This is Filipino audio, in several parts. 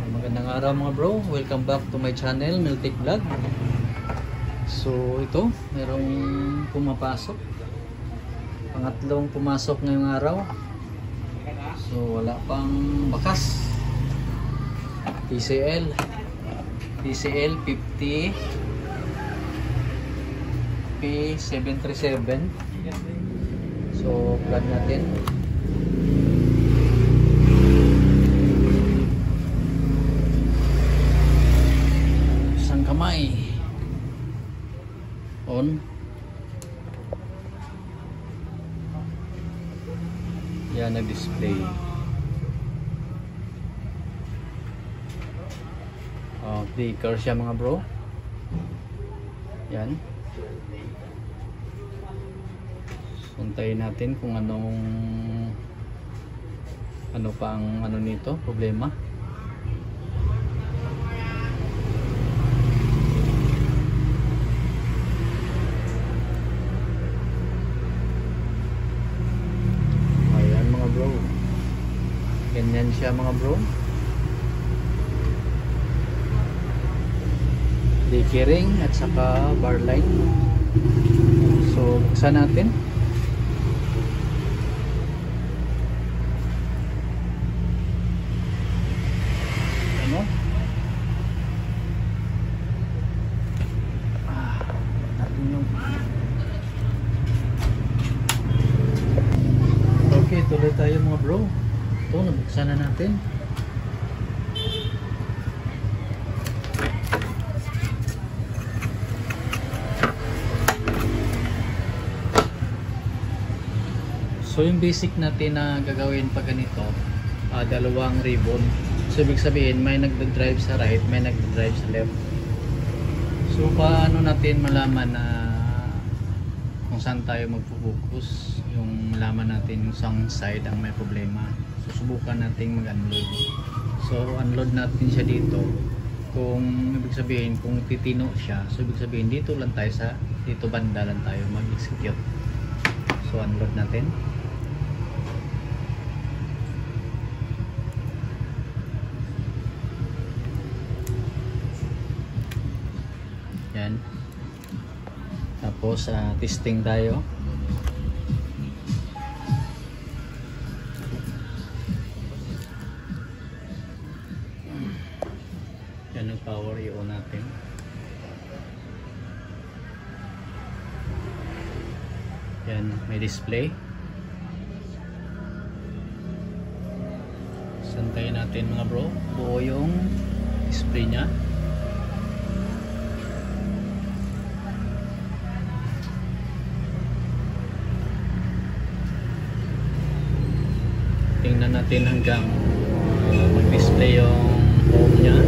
Magandang araw mga bro, welcome back to my channel, Miltic Vlog. So ito, merong pumapasok, pangatlong pumasok ngayong araw. So wala pang bakas. TCL 50 P737. So plug natin. Kamay on, yan na display. Clicker siya mga bro, yan. Suntayin natin kung ano pa ang nito problema. Ganyan siya mga bro. Dekering at saka bar light. So buksan natin. Ano? Okay, tuloy tayo mga bro. Ito, nabuksan na natin. So yung basic natin na gagawin pag ganito, dalawang ribbon. So ibig sabihin may nagdadrive sa right, may nagdadrive sa left. So paano natin malaman na kung saan tayo magpo-focus, yung malaman natin yung saan side ang may problema. Susubukan natin mag-unload. So unload natin siya dito. Kung ibig sabihin kung titino siya, so ibig sabihin dito lang tayo dito banda lang tayo mag-execute. So unload natin. Yan. Tapos testing tayo. Yan ang power i-on natin. Yan, may display. Santayin natin mga bro, buo yung display nya. Tingnan natin hanggang mag-display yung home nya.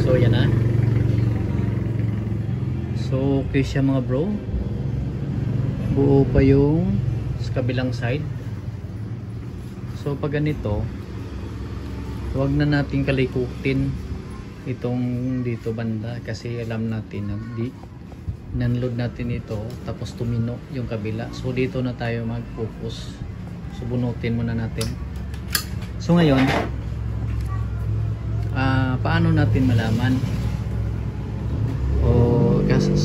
So yan na. So okay siya mga bro. Buo pa yung sa kabilang side. So pag ganito, huwag na natin kalikutin itong dito banda kasi alam natin na nanload natin ito tapos tumino yung kabila. So dito na tayo mag-focus. So bunutin muna natin. So ngayon paano natin malaman?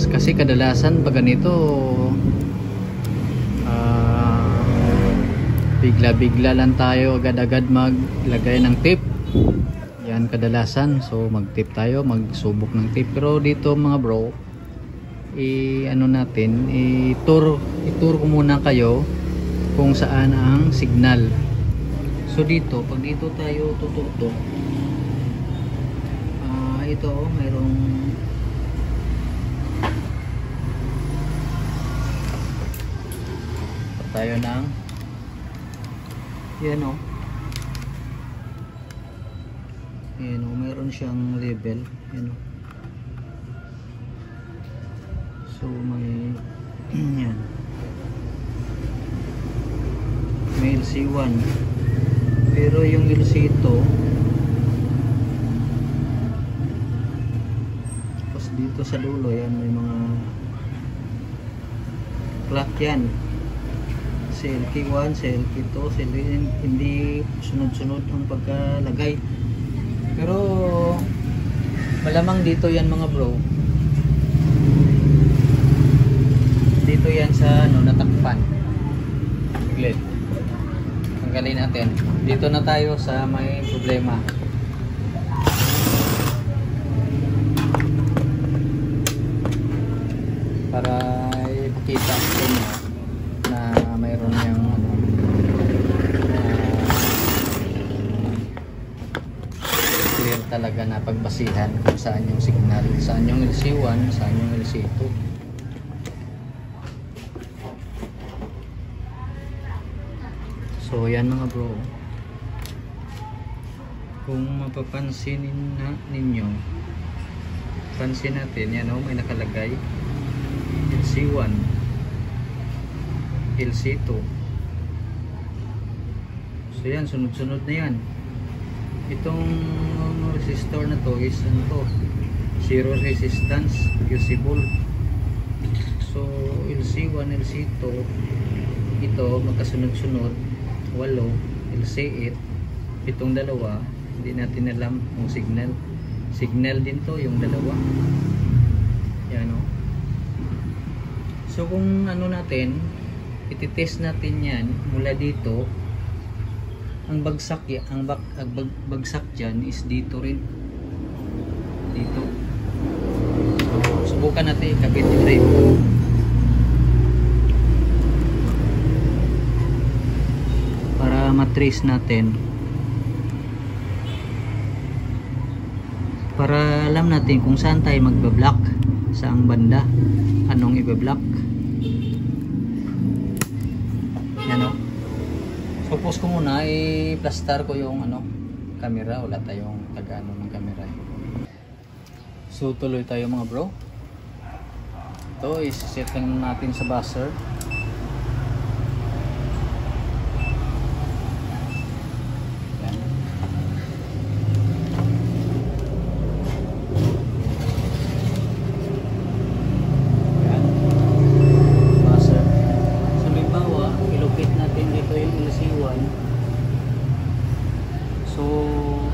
Kasi kadalasan pag ganito bigla-bigla lang tayo agad-agad maglagay ng tape. Yan kadalasan. So mag-tape tayo, magsubok ng tape. Pero dito mga bro, i-tour ko muna kayo kung saan ang signal. So dito, pag dito tayo tututok, ito mayroong tayo ng yan o. Yan o, mayroon siyang label. Yan o. So may yan. May LC1. Pero yung LC ito, tapos dito sa dulo yan may mga clock yan. CLK1, CLK2, hindi sunod-sunod ang pagkalagay. Pero malamang dito yan mga bro. Dito yan sa ano, natakpan. Saglit. Tanggalin natin. Dito na tayo sa may problema. Para ipakita ko na mayroon yung ano, clear talaga na pagbasihan kung saan yung signal, saan yung LC1, saan yung LC2. So yan mga bro, kung mapapansin ninyo, pansin natin yan, may nakalagay LC1, LC2. So yan, sunod-sunod na yan. Itong resistor na to is ano to, zero resistance, usable. So LC1, LC2 ito magkasunod-sunod, 8, LC8 itong dalawa, hindi natin alam kung signal din to yung dalawa. Yan o. So kung ano natin, ititest natin yan mula dito, ang bagsak bagsak dyan is dito rin, dito. So subukan natin ikabit yung rate para matrace natin, para alam natin kung saan tayo magba-block, saang banda, anong iba-block. Yan o. So pause ko muna, i-plaster ko yung ano, camera. Wala tayong taga-ano ng camera. So tuloy tayo mga bro. Ito is-set lang natin sa buzzer. Yan. Yan. Buzzer. So limbawa, ilocate natin dito yung LC1. So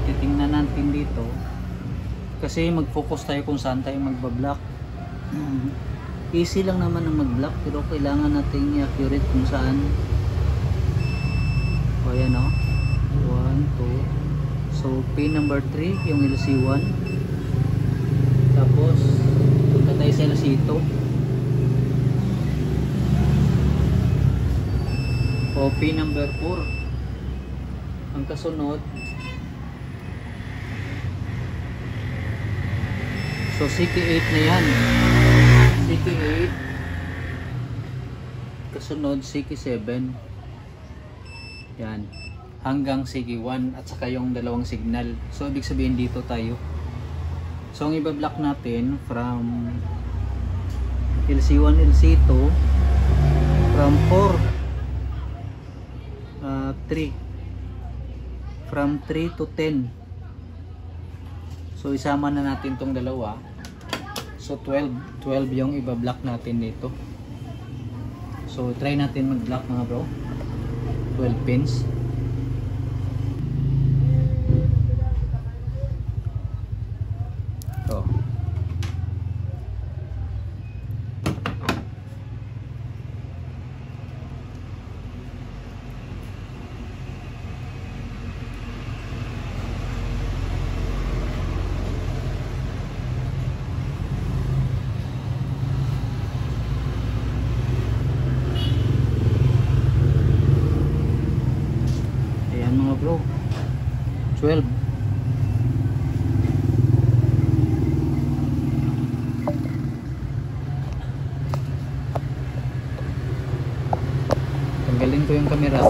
titingnan natin dito kasi mag-focus tayo kung saan tayo magba-block. Easy lang naman ang mag-block, pero kailangan nating i-accurate kung saan. O ayan o, 1, 2. So pin number 3 yung LC1, tapos punta tayo sa LC2. O pin number 4 ang kasunod. So CT8 na yan, CT8 kasunod CT7, yan hanggang CT1 at saka yung dalawang signal. So ibig sabihin dito tayo. So ang iba-block natin from LC1, LC2 from 3 from 3 to 10. So isama na natin tong dalawa. So 12 yung iba-block natin dito. So try natin mag-block mga bro. 12 pins. So mga bro, 12. Tanggalin ko yung camera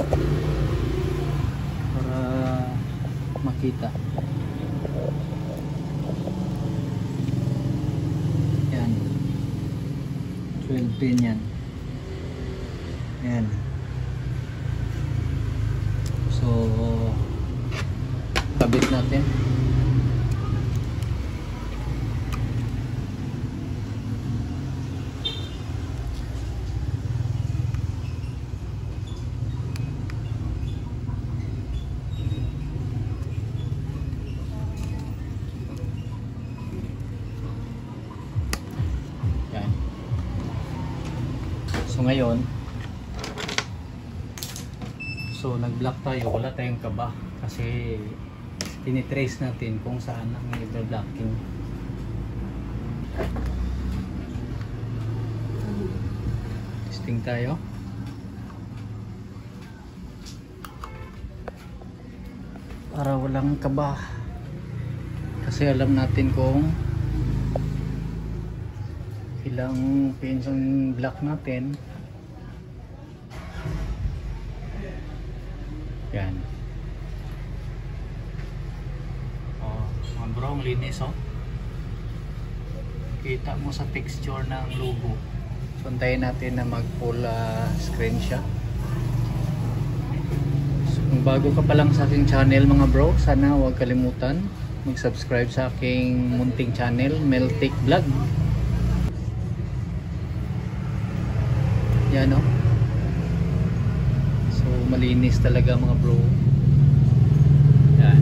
para makita. Yan, 12 pin yan. Yan. So kabit natin. So ngayon, nag-block tayo, wala tayong kaba kasi tinitrace natin kung saan ang i-blocking. Testing tayo. Para walang kaba. Kasi alam natin kung ilang pins ang block natin. Yan. Oh, mga bro, ang linis oh. Kita mo sa texture ng logo. So, antayin natin na mag-full screen siya. So, kung bago ka pa lang sa aking channel mga bro, sana huwag kalimutan mag-subscribe sa aking munting channel, Meltic Vlog. Yan oh. So, malinis talaga mga bro. Yan.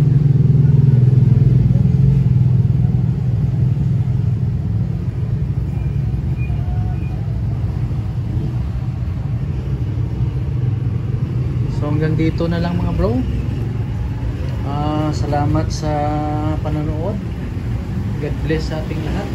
So hanggang dito na lang mga bro. Salamat sa panonood. God bless sa ating lahat.